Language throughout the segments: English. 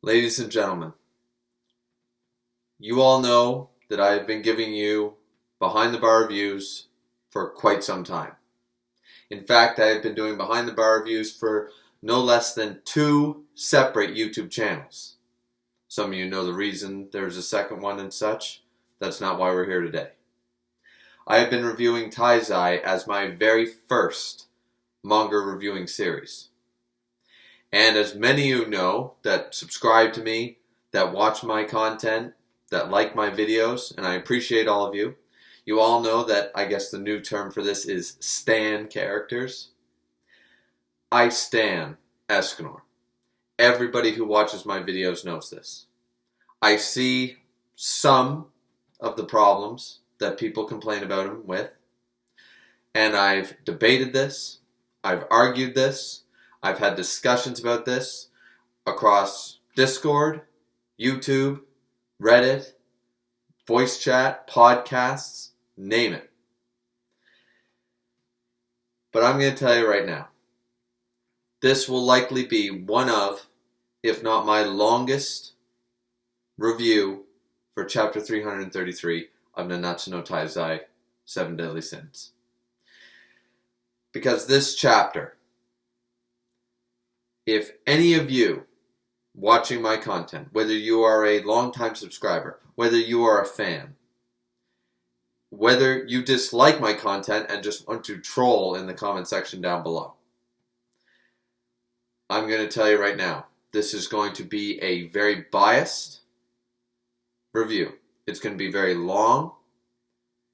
Ladies and gentlemen, you all know that I have been giving you behind the bar reviews for quite some time. In fact, I have been doing behind the bar reviews for no less than 2 separate YouTube channels. Some of you know the reason there's a second one and such. That's not why we're here today. I have been reviewing Taizai as my very first manga reviewing series. And as many of you know that subscribe to me, that watch my content, that like my videos, and I appreciate all of you, you all know that I guess the new term for this is stan characters. I stan Escanor. Everybody who watches my videos knows this. I see some of the problems that people complain about him with, and I've debated this, I've argued this, I've had discussions about this across Discord, YouTube, Reddit, voice chat, podcasts, name it. But I'm going to tell you right now, this will likely be one of, if not my longest review for chapter 333 of Nanatsu no Taizai, 7 Deadly Sins. Because this chapter, if any of you watching my content, whether you are a longtime subscriber, whether you are a fan, whether you dislike my content and just want to troll in the comment section down below, I'm going to tell you right now, this is going to be a very biased review. It's going to be very long,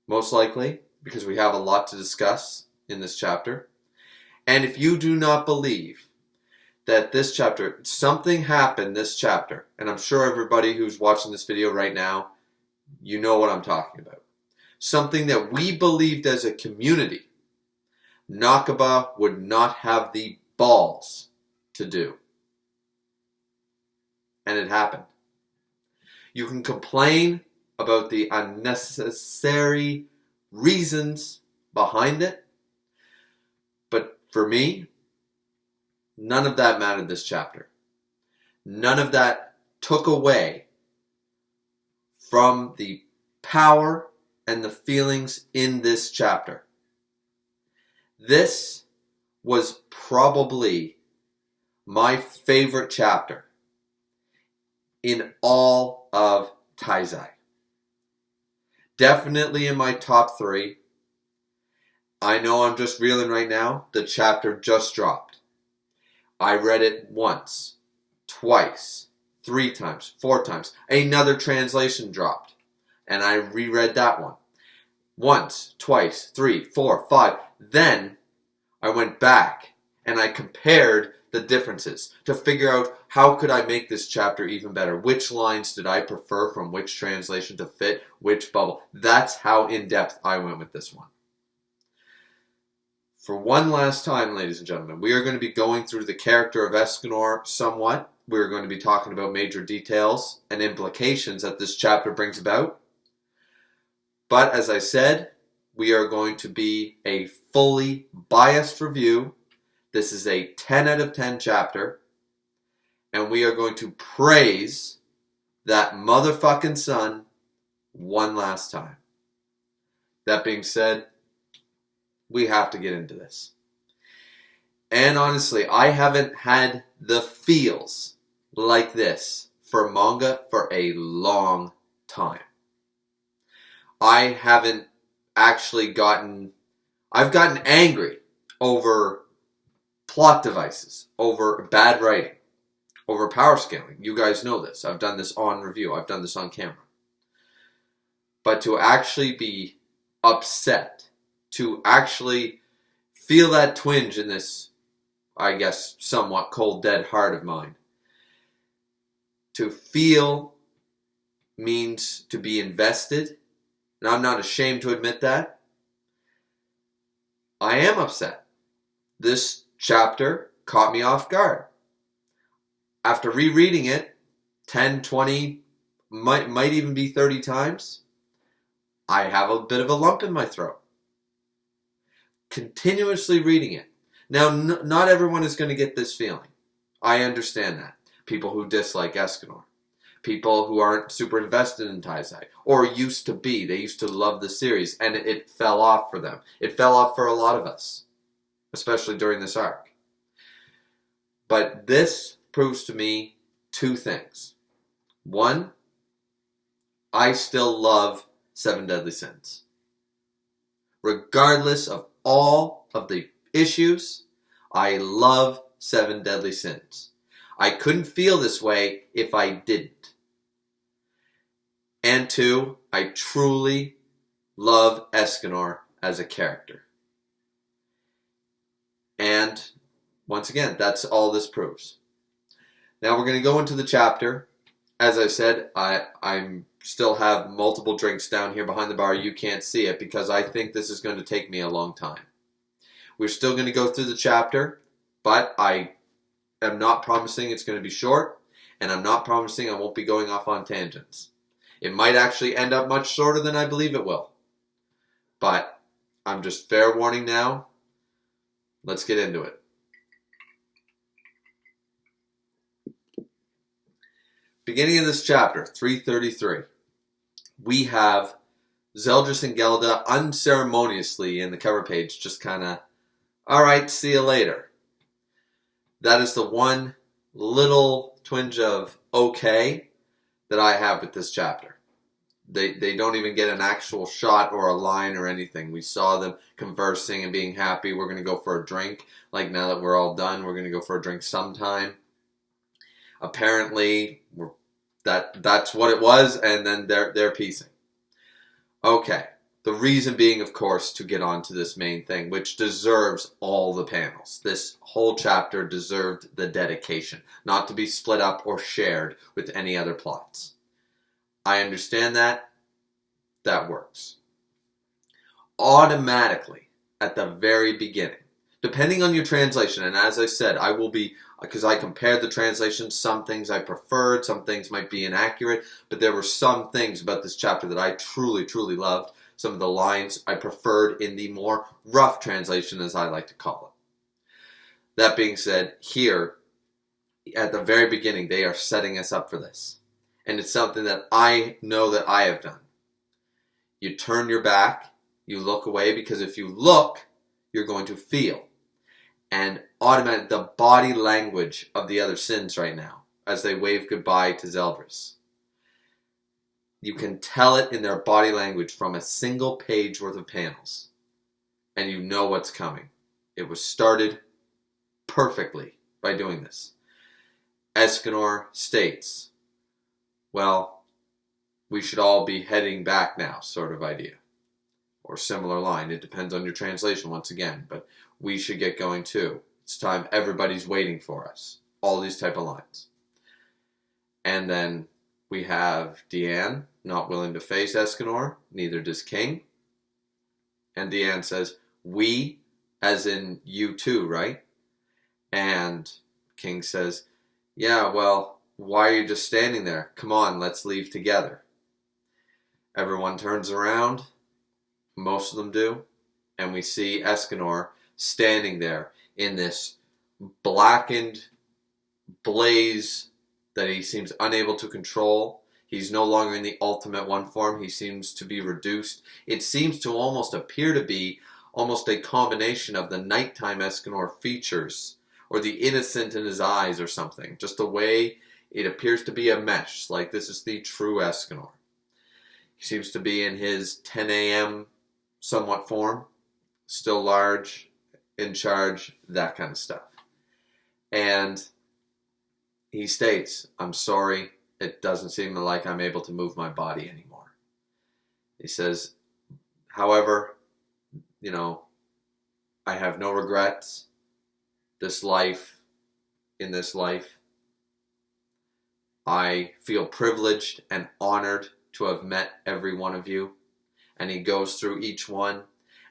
most likely, because we have a lot to discuss in this chapter. And if you do not believe that this chapter, something happened this chapter, and I'm sure everybody who's watching this video right now, you know what I'm talking about. Something that we believed as a community, Nakaba would not have the balls to do. And it happened. You can complain about the unnecessary reasons behind it, but for me, none of that mattered this chapter. None of that took away from the power and the feelings in this chapter. This was probably my favorite chapter in all of Taizai. Definitely in my top 3. I know I'm just reeling right now. The chapter just dropped. I read it once, twice, 3 times, 4 times. Another translation dropped, and I reread that one. Once, twice, 3, 4, 5. Then I went back and I compared the differences to figure out how could I make this chapter even better. Which lines did I prefer from which translation to fit which bubble. That's how in-depth I went with this one. For one last time, ladies and gentlemen, we are going to be going through the character of Escanor somewhat. We're going to be talking about major details and implications that this chapter brings about. But as I said, we are going to be a fully biased review. This is a 10 out of 10 chapter. And we are going to praise that motherfucking son one last time. That being said, we have to get into this. And honestly, I haven't had the feels like this for manga for a long time. I haven't actually I've gotten angry over plot devices, over bad writing, over power scaling. You guys know this. I've done this on review. I've done this on camera. But to actually be upset, to actually feel that twinge in this, I guess, somewhat cold, dead heart of mine. To feel means to be invested, and I'm not ashamed to admit that. I am upset. This chapter caught me off guard. After rereading it 10, 20, might even be 30 times, I have a bit of a lump in my throat. Continuously reading it. Now, not everyone is going to get this feeling. I understand that. people who dislike Escanor, people who aren't super invested in Taizai, or used to be. They used to love the series, and it fell off for them. It fell off for a lot of us, especially during this arc. But this proves to me two things. One, I still love Seven Deadly Sins. Regardless of all of the issues, I love Seven Deadly Sins. I couldn't feel this way if I didn't. And two, I truly love Escanor as a character. And once again, that's all this proves. Now we're going to go into the chapter. As I said, I still have multiple drinks down here behind the bar. You can't see it because I think this is going to take me a long time. We're still going to go through the chapter, but I am not promising it's going to be short, and I'm not promising I won't be going off on tangents. It might actually end up much shorter than I believe it will. But I'm just fair warning now. Let's get into it. Beginning of this chapter, 333, we have Zeldris and Gelda unceremoniously in the cover page, just kind of, alright, see you later. That is the one little twinge of okay that I have with this chapter. They don't even get an actual shot or a line or anything. We saw them conversing and being happy. We're going to go for a drink. Like, now that we're all done, we're going to go for a drink sometime. Apparently, that's what it was, and then they're piecing. Okay, the reason being, of course, to get on to this main thing, which deserves all the panels. This whole chapter deserved the dedication, not to be split up or shared with any other plots. I understand that. That works. Automatically, at the very beginning, depending on your translation, and as I said, I will be, because I compared the translations, some things I preferred, some things might be inaccurate, but there were some things about this chapter that I truly, truly loved. Some of the lines I preferred in the more rough translation, as I like to call it. That being said, here, at the very beginning, they are setting us up for this. And it's something that I know that I have done. You turn your back, you look away, because if you look, you're going to feel. And automatically, the body language of the other sins right now, as they wave goodbye to Zeldris. You can tell it in their body language from a single page worth of panels. And you know what's coming. It was started perfectly by doing this. Escanor states, well, we should all be heading back now, sort of idea. Or similar line. It depends on your translation once again. But we should get going too. It's time, everybody's waiting for us. All these type of lines. And then we have Deanne not willing to face Escanor. Neither does King. And Deanne says, we, as in you too, right? And King says, yeah, well, why are you just standing there? Come on, let's leave together. Everyone turns around. Most of them do. And we see Escanor standing there in this blackened blaze that he seems unable to control. He's no longer in the ultimate one form. He seems to be reduced. It seems to almost appear to be almost a combination of the nighttime Escanor features or the innocent in his eyes or something. Just the way it appears to be a mesh. Like this is the true Escanor. He seems to be in his 10 a.m. somewhat form. Still large, in charge, that kind of stuff. And he states, I'm sorry, it doesn't seem like I'm able to move my body anymore. He says, however, I have no regrets. In this life, I feel privileged and honored to have met every one of you. And he goes through each one.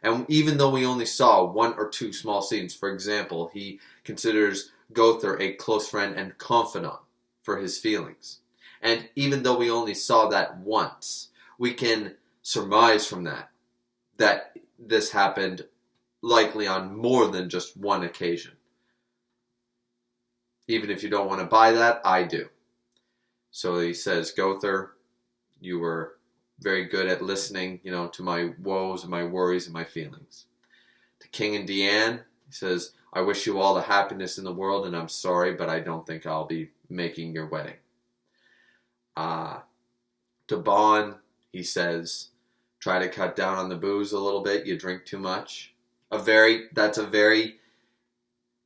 And even though we only saw one or two small scenes, for example, he considers Gother a close friend and confidant for his feelings. And even though we only saw that once, we can surmise from that this happened likely on more than just one occasion. Even if you don't want to buy that, I do. So he says, Gother, you were very good at listening, to my woes and my worries and my feelings. To King and Deanne, he says, I wish you all the happiness in the world, and I'm sorry, but I don't think I'll be making your wedding. To Bon, he says, try to cut down on the booze a little bit. You drink too much.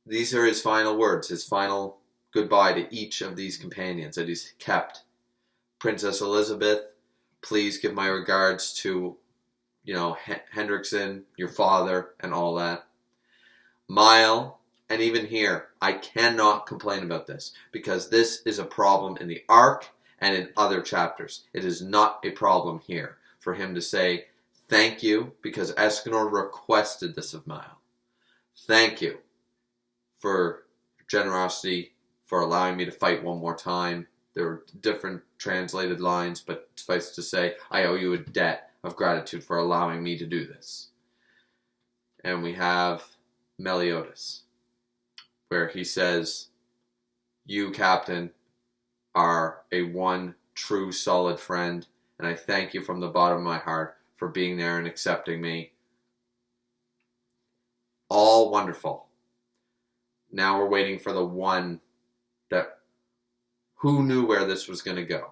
These are his final words, his final goodbye to each of these companions that he's kept. Princess Elizabeth, please give my regards to, Hendrickson, your father, and all that. Mile, and even here, I cannot complain about this, because this is a problem in the arc and in other chapters. It is not a problem here for him to say, thank you, because Escanor requested this of Mile. Thank you for generosity, for allowing me to fight one more time. There are different translated lines, but suffice to say, I owe you a debt of gratitude for allowing me to do this. And we have Meliodas, where he says, you, Captain, are a one true solid friend, and I thank you from the bottom of my heart for being there and accepting me. All wonderful. Now we're waiting for the one that, who knew where this was going to go?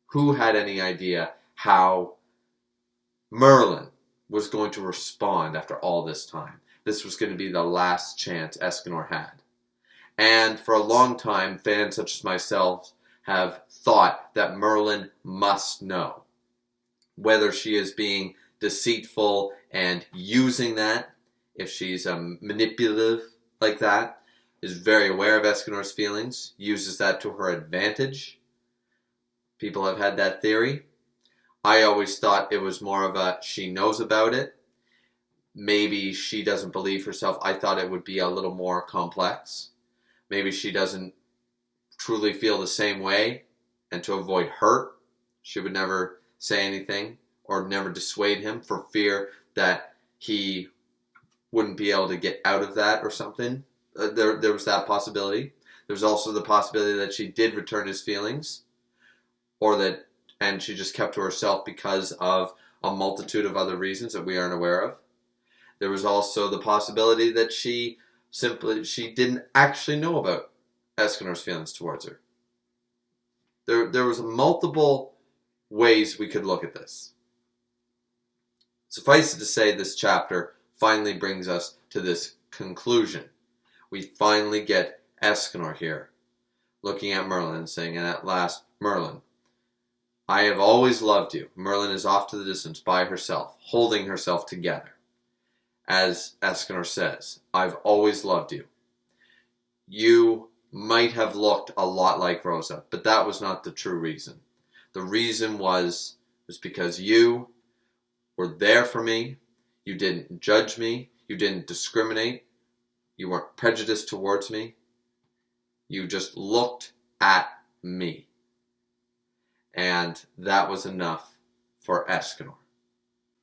Who had any idea how Merlin was going to respond after all this time? This was going to be the last chance Escanor had. And for a long time, fans such as myself have thought that Merlin must know. Whether she is being deceitful and using that, if she's manipulative like that, is very aware of Escanor's feelings, uses that to her advantage. People have had that theory. I always thought it was more of a she knows about it. Maybe she doesn't believe herself. I thought it would be a little more complex. Maybe she doesn't truly feel the same way, and to avoid hurt, she would never say anything or never dissuade him for fear that he wouldn't be able to get out of that or something. There was that possibility. There's also the possibility that she did return his feelings, and she just kept to herself because of a multitude of other reasons that we aren't aware of. There was also the possibility that she didn't actually know about Escanor's feelings towards her. There was multiple ways we could look at this. Suffice it to say, this chapter finally brings us to this conclusion. We finally get Escanor here, looking at Merlin and saying, and at last, Merlin, I have always loved you. Merlin is off to the distance by herself, holding herself together. As Escanor says, I've always loved you. You might have looked a lot like Rosa, but that was not the true reason. The reason was because you were there for me. You didn't judge me. You didn't discriminate. You weren't prejudiced towards me. You just looked at me. And that was enough for Escanor.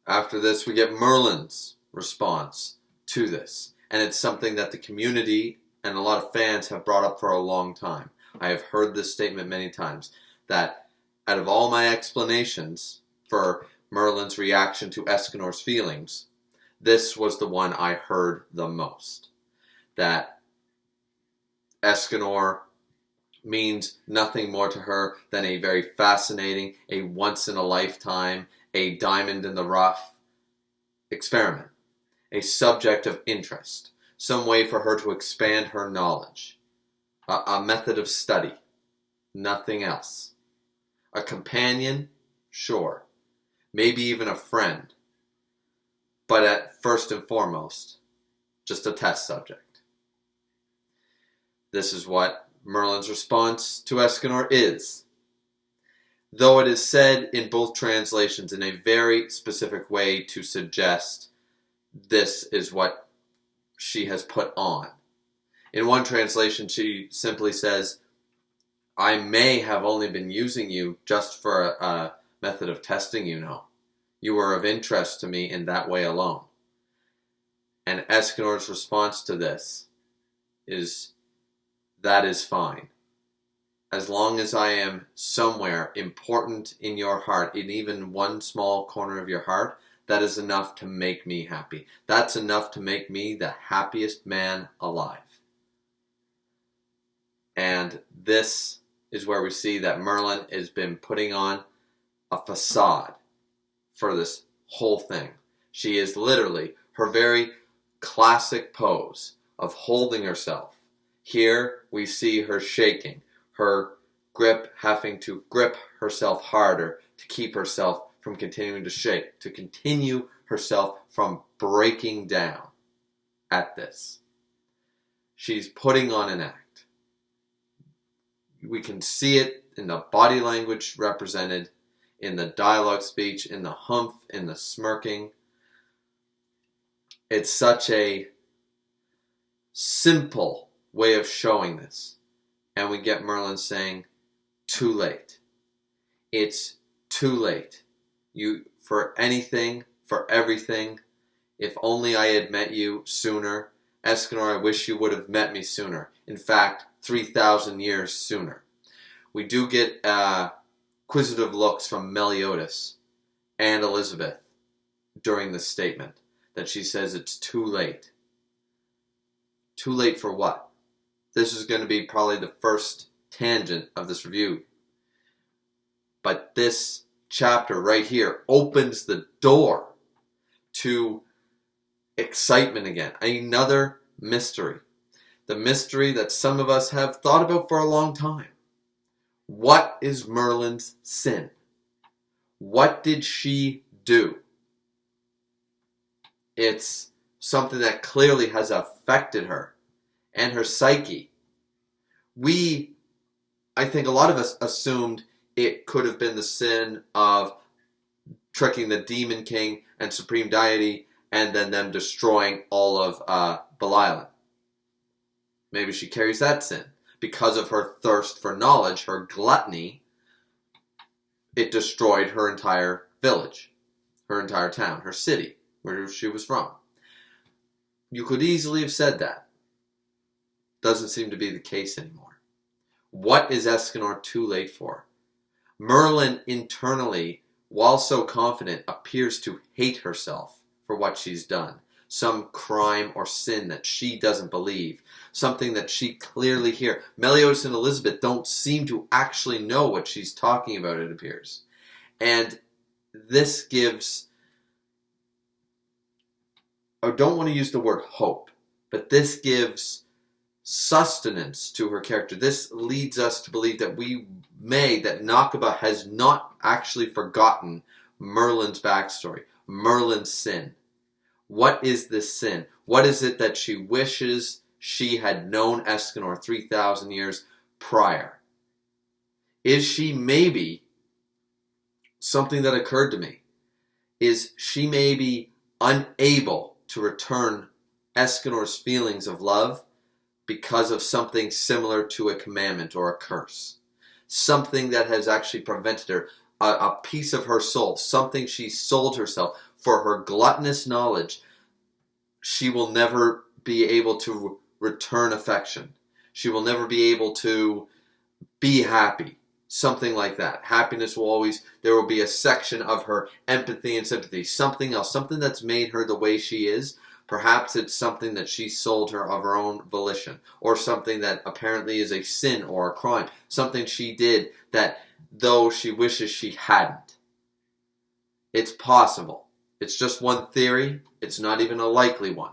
After this, we get Merlin's response to this. And it's something that the community and a lot of fans have brought up for a long time. I have heard this statement many times, that out of all my explanations for Merlin's reaction to Escanor's feelings, this was the one I heard the most. That Escanor means nothing more to her than a very fascinating, a once-in-a-lifetime, a diamond-in-the-rough experiment. A subject of interest. Some way for her to expand her knowledge. A method of study. Nothing else. A companion? Sure. Maybe even a friend. But at first and foremost, just a test subject. This is what Merlin's response to Escanor is. Though it is said in both translations in a very specific way to suggest this is what she has put on. In one translation, she simply says, I may have only been using you just for a method of testing, you know. You were of interest to me in that way alone. And Escanor's response to this is that is fine. As long as I am somewhere important in your heart, in even one small corner of your heart, that is enough to make me happy. That's enough to make me the happiest man alive. And this is where we see that Merlin has been putting on a facade for this whole thing. She is literally her very classic pose of holding herself. Here we see her shaking, her grip having to grip herself harder to keep herself from continuing to shake, to continue herself from breaking down at this. She's putting on an act. We can see it in the body language represented, in the dialogue speech, in the humph, in the smirking. It's such a simple way of showing this. And we get Merlin saying, too late. It's too late. For anything, for everything. If only I had met you sooner. Escanor, I wish you would have met me sooner. In fact, 3,000 years sooner. We do get inquisitive looks from Meliodas and Elizabeth during this statement that she says it's too late. Too late for what? This is going to be probably the first tangent of this review. But this chapter right here opens the door to excitement again. Another mystery. The mystery that some of us have thought about for a long time. What is Merlin's sin? What did she do? It's something that clearly has affected her and her psyche. I think a lot of us assumed it could have been the sin of tricking the Demon King and Supreme Deity and then them destroying all of Belial. Maybe she carries that sin. Because of her thirst for knowledge, her gluttony, it destroyed her entire village, her entire town, her city, where she was from. You could easily have said that. Doesn't seem to be the case anymore. What is Escanor too late for? Merlin internally, while so confident, appears to hate herself for what she's done. Some crime or sin that she doesn't believe. Something that she clearly hears. Meliodas and Elizabeth don't seem to actually know what she's talking about, it appears. And this gives, I don't want to use the word hope, but this gives sustenance to her character. This leads us to believe that that Nakaba has not actually forgotten Merlin's backstory, Merlin's sin. What is this sin? What is it that she wishes she had known Escanor 3,000 years prior? Is she maybe, something that occurred to me, is she maybe unable to return Escanor's feelings of love because of something similar to a commandment or a curse? Something that has actually prevented her, a piece of her soul, something she sold herself for her gluttonous knowledge. She will never be able to return affection. She will never be able to be happy. Something like that. Happiness will always, there will be a section of her empathy and sympathy. Something else, something that's made her the way she is. Perhaps it's something that she sold her of her own volition. Or something that apparently is a sin or a crime. Something she did that though she wishes she hadn't. It's possible. It's just one theory. It's not even a likely one.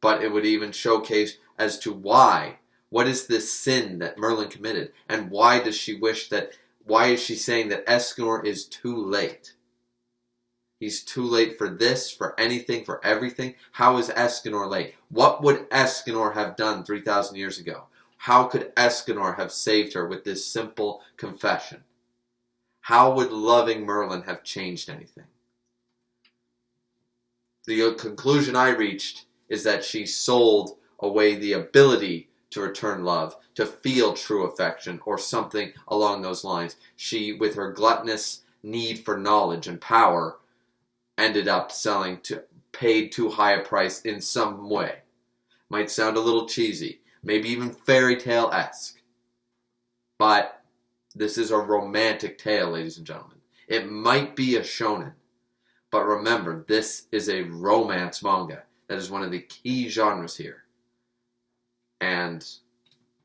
But it would even showcase as to why. What is this sin that Merlin committed? And why does she wish that, why is she saying that Escanor is too late? He's too late for this, for anything, for everything. How is Escanor late? What would Escanor have done 3,000 years ago? How could Escanor have saved her with this simple confession? How would loving Merlin have changed anything? The conclusion I reached is that she sold away the ability to return love, to feel true affection, or something along those lines. She, with her gluttonous need for knowledge and power, ended up paid too high a price in some way. Might sound a little cheesy, maybe even fairy tale-esque. But this is a romantic tale, ladies and gentlemen. It might be a shonen, but remember, this is a romance manga. That is one of the key genres here. And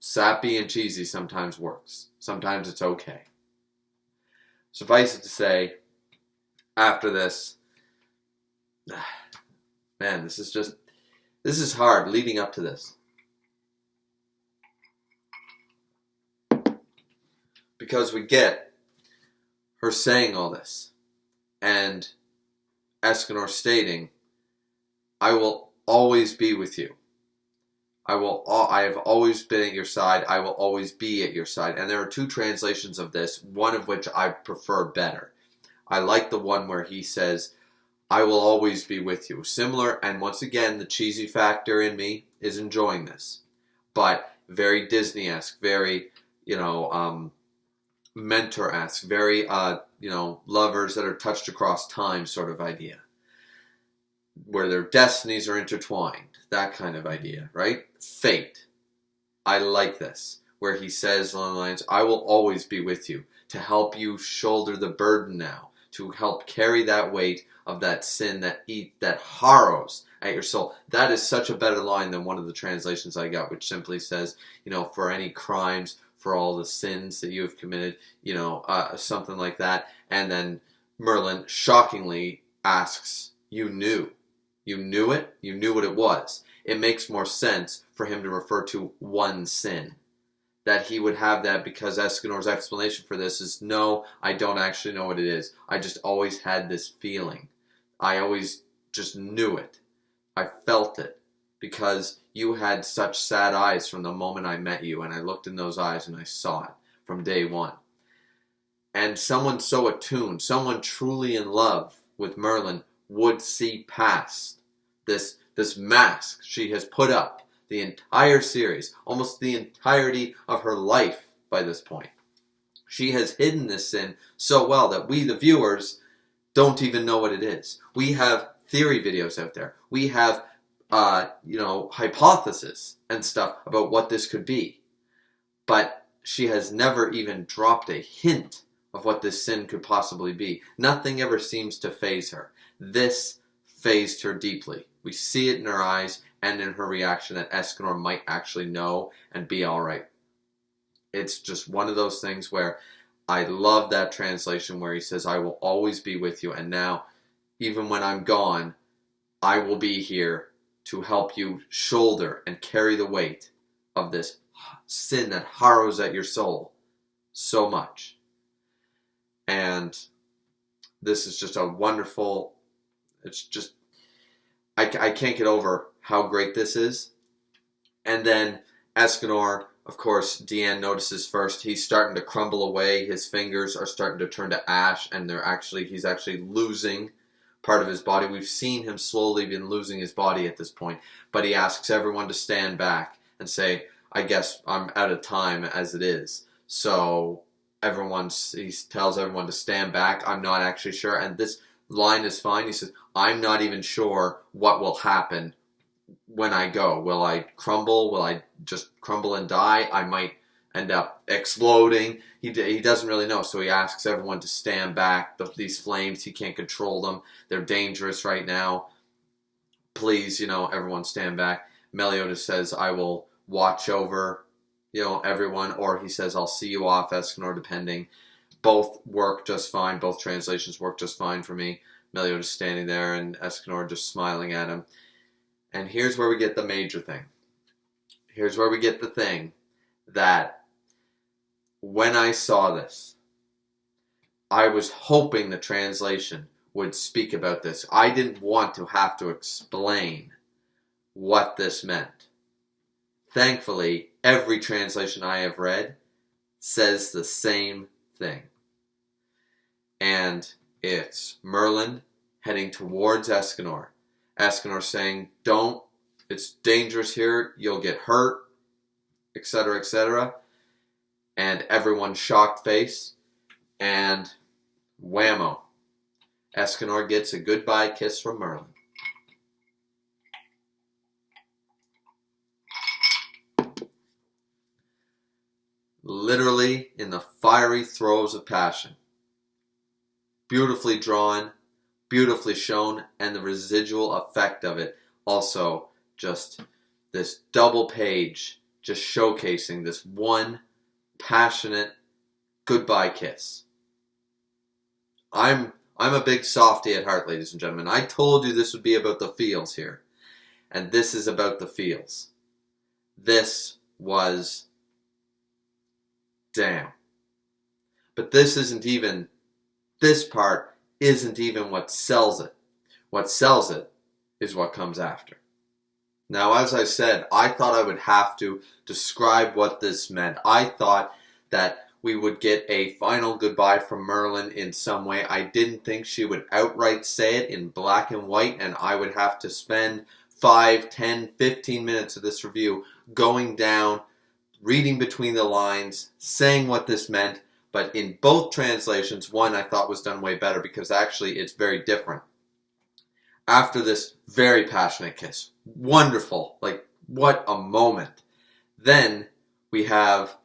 sappy and cheesy sometimes works. Sometimes it's okay. Suffice it to say, after this, man, this is hard leading up to this. Because we get her saying all this, and Escanor stating, I will always be with you. I have always been at your side. I will always be at your side. And there are two translations of this, one of which I prefer better. I like the one where he says, I will always be with you. Similar, and once again, the cheesy factor in me is enjoying this. But very Disney-esque, very, mentor-esque, very, lovers that are touched across time sort of idea. Where their destinies are intertwined. That kind of idea, right? Fate. I like this. Where he says along the lines, I will always be with you to help you shoulder the burden now. To help carry that weight of that sin that harrows at your soul. That is such a better line than one of the translations I got, which simply says, for any crimes, for all the sins that you have committed, something like that. And then Merlin shockingly asks, you knew. You knew it? You knew what it was. It makes more sense for him to refer to one sin. That he would have that because Escanor's explanation for this is, no, I don't actually know what it is. I just always had this feeling. I always just knew it. I felt it. Because you had such sad eyes from the moment I met you, and I looked in those eyes and I saw it from day one. And someone so attuned, someone truly in love with Merlin would see past this mask she has put up the entire series, almost the entirety of her life by this point. She has hidden this sin so well that we, the viewers, don't even know what it is. We have theory videos out there. We have, hypotheses and stuff about what this could be. But she has never even dropped a hint of what this sin could possibly be. Nothing ever seems to faze her. This fazed her deeply. We see it in her eyes and in her reaction that Escanor might actually know and be alright. It's just one of those things where I love that translation where he says, I will always be with you, and now, even when I'm gone, I will be here to help you shoulder and carry the weight of this sin that harrows at your soul so much. And this is just a wonderful, it's just, I can't get over how great this is. And then Escanor, of course, Deanne notices first, he's starting to crumble away. His fingers are starting to turn to ash, and he's actually losing part of his body. We've seen him slowly been losing his body at this point, but he asks everyone to stand back and say, I guess I'm out of time as it is. So he tells everyone to stand back. I'm not actually sure. And this line is fine. He says, I'm not even sure what will happen when I go. Will I crumble? Will I just crumble and die? I might end up exploding. He doesn't really know, so he asks everyone to stand back. These flames, he can't control them. They're dangerous right now. Please, everyone stand back. Meliodas says, I will watch over, everyone, or he says, I'll see you off, Escanor, depending. Both work just fine. Both translations work just fine for me. Meliodas standing there and Escanor just smiling at him. And here's where we get the major thing. Here's where we get the thing that when I saw this, I was hoping the translation would speak about this. I didn't want to have to explain what this meant. Thankfully, every translation I have read says the same thing. And it's Merlin heading towards Escanor. Escanor saying, don't, it's dangerous here, you'll get hurt, etc., etc. And everyone's shocked face. And whammo. Escanor gets a goodbye kiss from Merlin. literally in the fiery throes of passion. Beautifully drawn, beautifully shown, and the residual effect of it also just this double page just showcasing this one passionate goodbye kiss. I'm a big softie at heart, ladies and gentlemen. I told you this would be about the feels here. And this is about the feels. This was damn. But this part isn't even what sells it. What sells it is what comes after. Now, as I said, I thought I would have to describe what this meant. I thought that we would get a final goodbye from Merlin in some way. I didn't think she would outright say it in black and white, and I would have to spend 5, 10, 15 minutes of this review going down, reading between the lines, saying what this meant. But in both translations, one I thought was done way better because actually it's very different. After this very passionate kiss, wonderful, like what a moment. Then we have,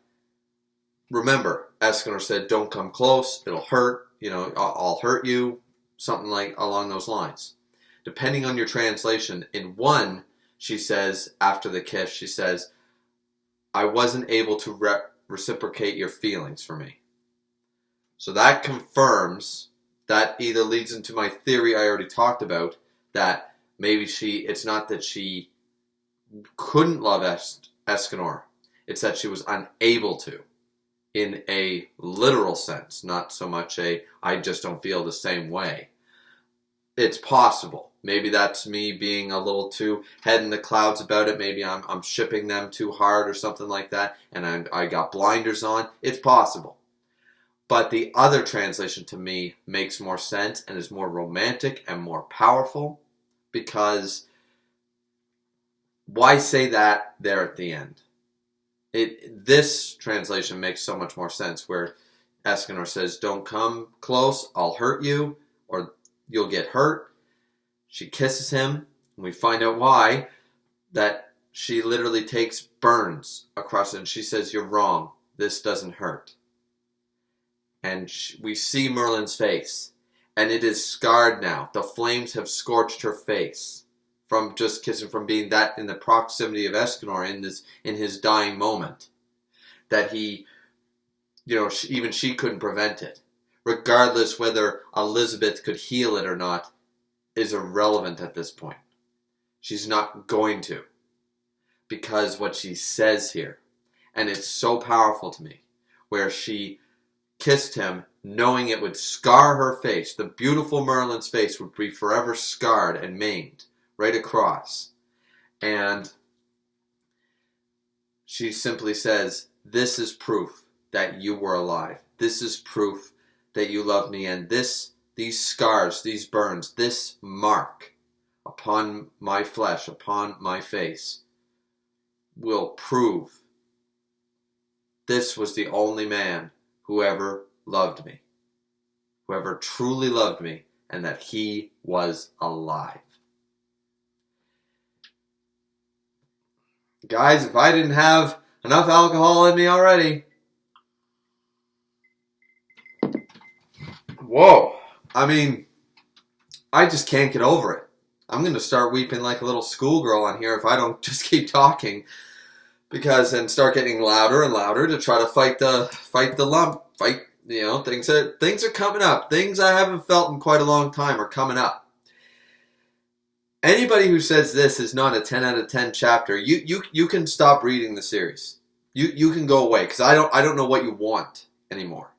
remember, Escanor said, don't come close, it'll hurt, I'll hurt you, something like along those lines. Depending on your translation, in one, she says, after the kiss, she says, I wasn't able to reciprocate your feelings for me. So that confirms, that either leads into my theory I already talked about, that maybe it's not that she couldn't love Escanor, it's that she was unable to, in a literal sense, not so much I just don't feel the same way. It's possible. Maybe that's me being a little too head in the clouds about it. Maybe I'm shipping them too hard or something like that, and I got blinders on. It's possible. But the other translation to me makes more sense and is more romantic and more powerful, because why say that there at the end? This translation makes so much more sense, where Escanor says, don't come close, I'll hurt you, or you'll get hurt. She kisses him, and we find out why, that she literally takes burns across it, and she says, you're wrong, this doesn't hurt. And we see Merlin's face, and it is scarred now. The flames have scorched her face from just kissing, from being that in the proximity of Escanor in his dying moment, that he, even she couldn't prevent it. Regardless whether Elizabeth could heal it or not is irrelevant at this point. She's not going to, because what she says here, and it's so powerful to me, where she kissed him knowing it would scar her face. The beautiful Merlin's face would be forever scarred and maimed right across. And she simply says, this is proof that you were alive. This is proof that you love me. And these scars, these burns, this mark upon my flesh, upon my face, will prove this was the only man who ever loved me, whoever truly loved me, and that he was alive. Guys, if I didn't have enough alcohol in me already, whoa, I just can't get over it. I'm going to start weeping like a little schoolgirl on here if I don't just keep talking, and start getting louder and louder to try to fight the lump. Things are coming up. Things I haven't felt in quite a long time are coming up. Anybody who says this is not a 10 out of 10 chapter, you can stop reading the series. You can go away, because I don't know what you want anymore.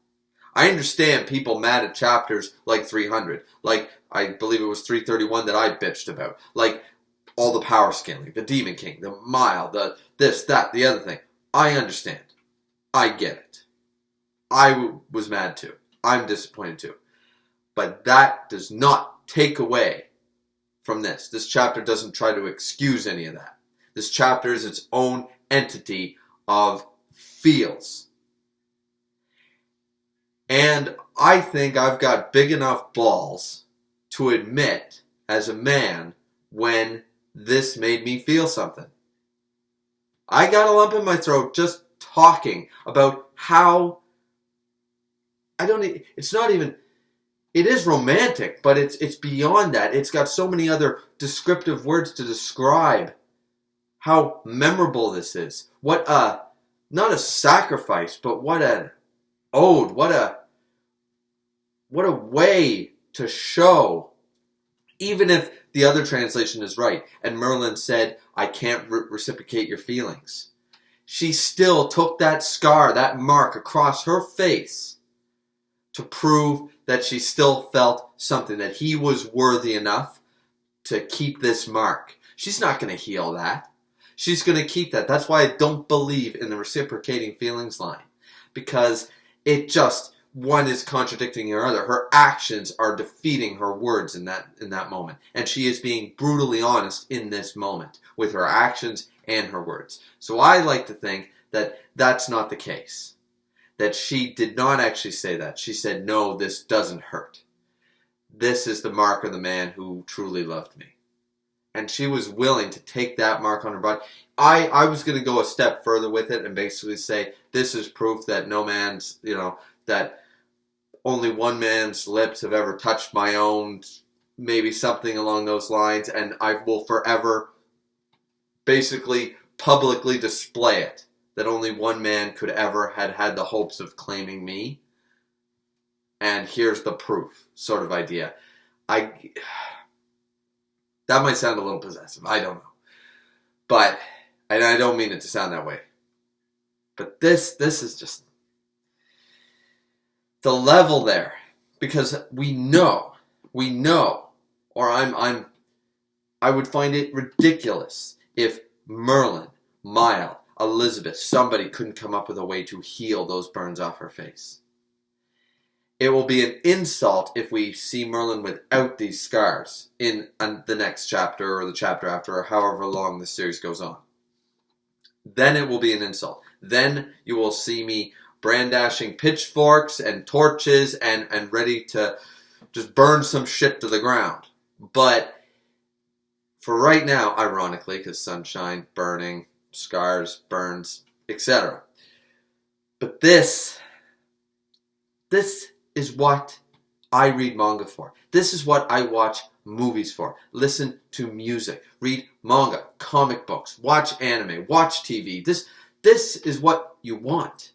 I understand people mad at chapters like 300, like I believe it was 331 that I bitched about, like all the power scaling, the Demon King, the Mile, the this, that, the other thing. I understand. I get it. I was mad too. I'm disappointed too. But that does not take away from this. This chapter doesn't try to excuse any of that. This chapter is its own entity of feels. And I think I've got big enough balls to admit, as a man, when this made me feel something. I got a lump in my throat just talking about how, it's not even, it is romantic, but it's beyond that. It's got so many other descriptive words to describe how memorable this is. What a, not a sacrifice, but what an ode, what a way to show, even if the other translation is right, and Merlin said, I can't reciprocate your feelings. She still took that scar, that mark across her face to prove that she still felt something, that he was worthy enough to keep this mark. She's not going to heal that. She's going to keep that. That's why I don't believe in the reciprocating feelings line, because it just, one is contradicting your other. Her actions are defeating her words in that moment. And she is being brutally honest in this moment with her actions and her words. So I like to think that that's not the case. That she did not actually say that. She said, no, this doesn't hurt. This is the mark of the man who truly loved me. And she was willing to take that mark on her body. I was going to go a step further with it and basically say, this is proof that no man's, that only one man's lips have ever touched my own, maybe something along those lines, and I will forever basically publicly display it, that only one man could ever had the hopes of claiming me, and here's the proof sort of idea. That might sound a little possessive, I don't know. But, and I don't mean it to sound that way, but this is just the level there, because we know, or I would find it ridiculous if Merlin, Mile, Elizabeth, somebody couldn't come up with a way to heal those burns off her face. It will be an insult if we see Merlin without these scars in the next chapter or the chapter after, or however long the series goes on. Then it will be an insult. Then you will see me brandishing pitchforks and torches and ready to just burn some shit to the ground. But for right now, ironically, because sunshine, burning, scars, burns, etc. But this is what I read manga for. This is what I watch movies for. Listen to music. Read manga, comic books, watch anime, watch TV. This is what you want.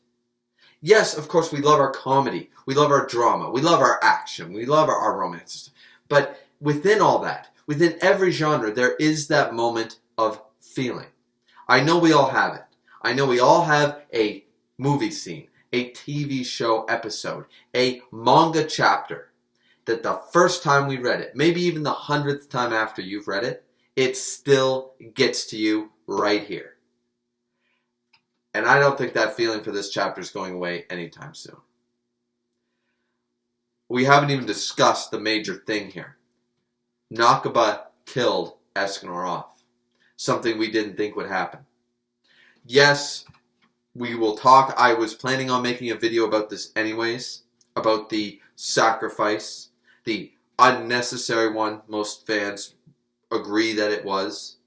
Yes, of course, we love our comedy. We love our drama. We love our action. We love our romance. But within all that, within every genre, there is that moment of feeling. I know we all have it. I know we all have a movie scene, a TV show episode, a manga chapter that the first time we read it, maybe even the 100th time after you've read it, it still gets to you right here. And I don't think that feeling for this chapter is going away anytime soon. We haven't even discussed the major thing here. Nakaba killed Escanor off. Something we didn't think would happen. Yes, we will talk. I was planning on making a video about this anyways. About the sacrifice. The unnecessary one. Most fans agree that it was.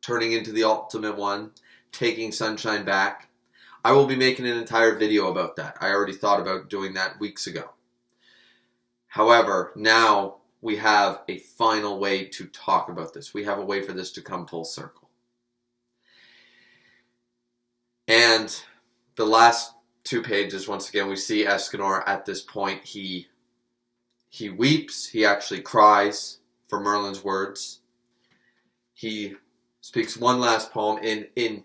Turning into the ultimate one. Taking Sunshine back. I will be making an entire video about that. I already thought about doing that weeks ago. However, now we have a final way to talk about this. We have a way for this to come full circle. And the last 2 pages, once again, we see Escanor at this point. He weeps. He actually cries for Merlin's words. He speaks one last poem. In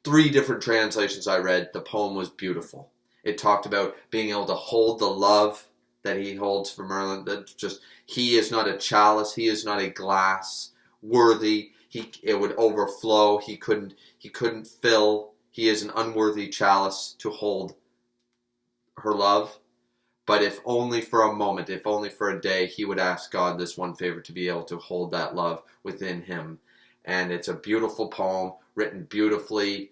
3 different translations I read, the poem was beautiful. It talked about being able to hold the love that he holds for Merlin. That just, he is not a chalice. He is not a glass worthy. It would overflow. He couldn't fill. He is an unworthy chalice to hold her love. But if only for a moment, if only for a day, he would ask God this one favor, to be able to hold that love within him. And it's a beautiful poem, written beautifully.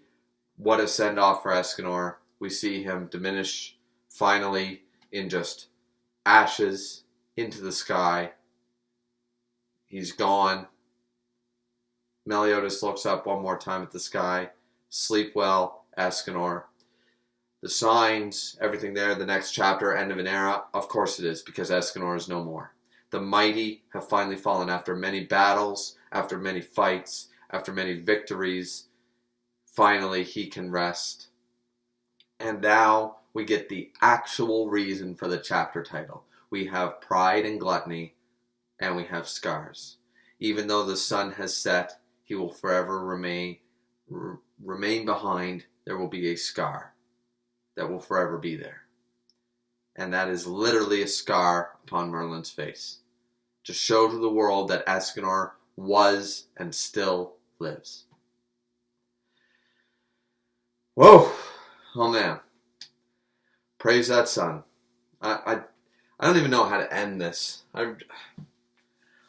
What a send-off for Escanor. We see him diminish finally in just ashes into the sky. He's gone. Meliodas looks up one more time at the sky. Sleep well, Escanor. The signs, everything there, the next chapter, end of an era, of course it is, because Escanor is no more. The mighty have finally fallen after many battles, after many fights, after many victories. Finally, he can rest. And now we get the actual reason for the chapter title. We have pride and gluttony, and we have scars. Even though the sun has set, he will forever remain behind. There will be a scar that will forever be there. And that is literally a scar upon Merlin's face, to show to the world that Escanor was and still lives. Whoa! Oh man. Praise that sun. I don't even know how to end this. I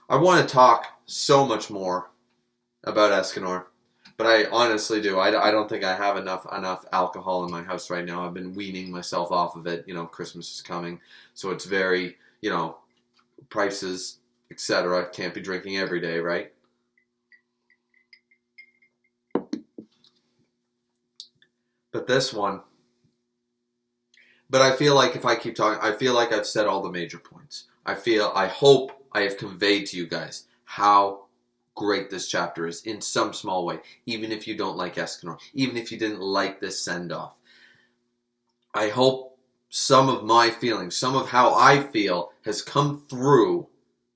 want to talk so much more about Escanor, but I honestly do. I don't think I have enough alcohol in my house right now. I've been weaning myself off of it. Christmas is coming, so it's very, prices, etc. Can't be drinking every day, right? But this one. But I feel like if I keep talking, I feel like I've said all the major points. I hope I have conveyed to you guys how great this chapter is in some small way. Even if you don't like Escanor, even if you didn't like this send-off. I hope some of my feelings, some of how I feel has come through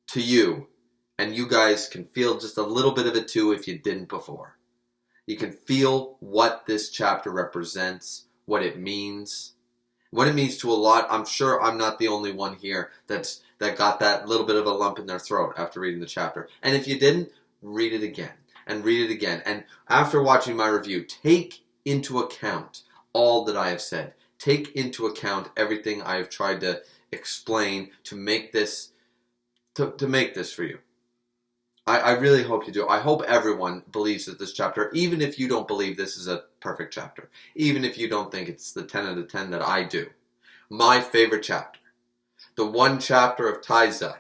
to you. And you guys can feel just a little bit of it too if you didn't before. You can feel what this chapter represents, what it means. What it means to a lot. I'm sure I'm not the only one here that got that little bit of a lump in their throat after reading the chapter. And if you didn't, read it again. And read it again. And after watching my review, take into account all that I have said. Take into account everything I have tried to explain to make this to make this for you. I really hope you do. I hope everyone believes that this chapter, even if you don't believe this is a perfect chapter, even if you don't think it's the 10 out of 10 that I do, my favorite chapter, the one chapter of Taizai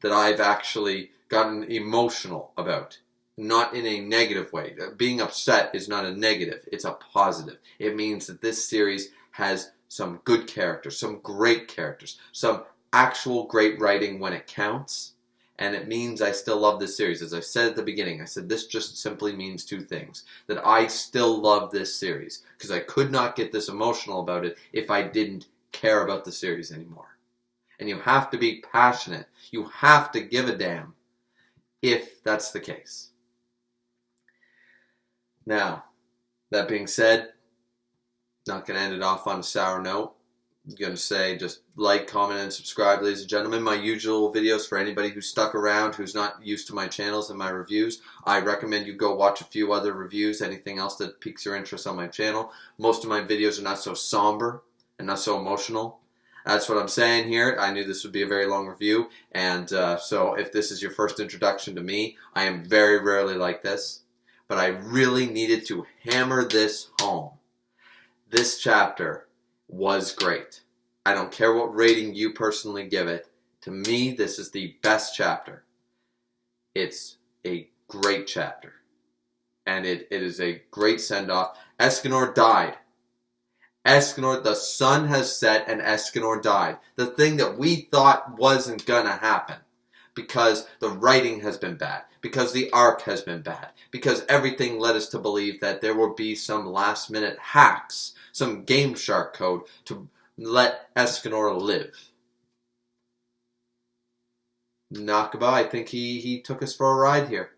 that I've actually gotten emotional about, not in a negative way. Being upset is not a negative, it's a positive. It means that this series has some good characters, some great characters, some actual great writing when it counts. And it means I still love this series. As I said at the beginning, I said this just simply means two things. That I still love this series. Because I could not get this emotional about it if I didn't care about the series anymore. And you have to be passionate. You have to give a damn if that's the case. Now, that being said, not going to end it off on a sour note. I'm going to say just like, comment, and subscribe, ladies and gentlemen. My usual videos for anybody who's stuck around, who's not used to my channels and my reviews. I recommend you go watch a few other reviews, anything else that piques your interest on my channel. Most of my videos are not so somber and not so emotional. That's what I'm saying here. I knew this would be a very long review, and so if this is your first introduction to me, I am very rarely like this, but I really needed to hammer this home. This chapter was great. I don't care what rating you personally give it. To me, this is the best chapter. It's a great chapter. And it is a great send-off. Escanor died. Escanor, the sun has set and Escanor died. The thing that we thought wasn't gonna happen. Because the writing has been bad. Because the arc has been bad. Because everything led us to believe that there will be some last-minute hacks, some Game Shark code to let Escanor live. Nakaba, I think he took us for a ride here.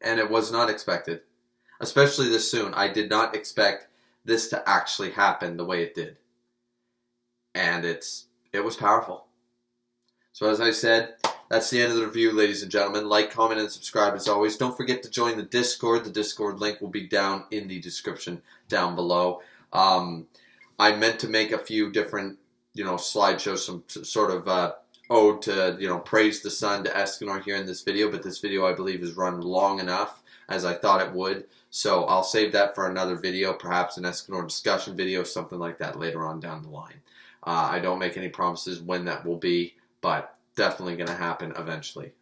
And it was not expected. Especially this soon. I did not expect this to actually happen the way it did. And it was powerful. So as I said, that's the end of the review, ladies and gentlemen. Like, comment, and subscribe as always. Don't forget to join the Discord. The Discord link will be down in the description down below. I meant to make a few different, slideshows, some sort of ode to, praise the sun to Escanor here in this video, but this video I believe is run long enough as I thought it would. So I'll save that for another video, perhaps an Escanor discussion video, something like that later on down the line. I don't make any promises when that will be, but definitely going to happen eventually.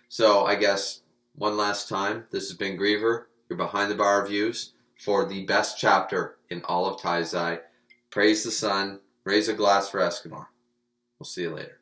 So I guess one last time, this has been Griever, your Behind the Bar Reviews. for the best chapter in all of Taizai. Praise the sun. Raise a glass for Escanor. We'll see you later.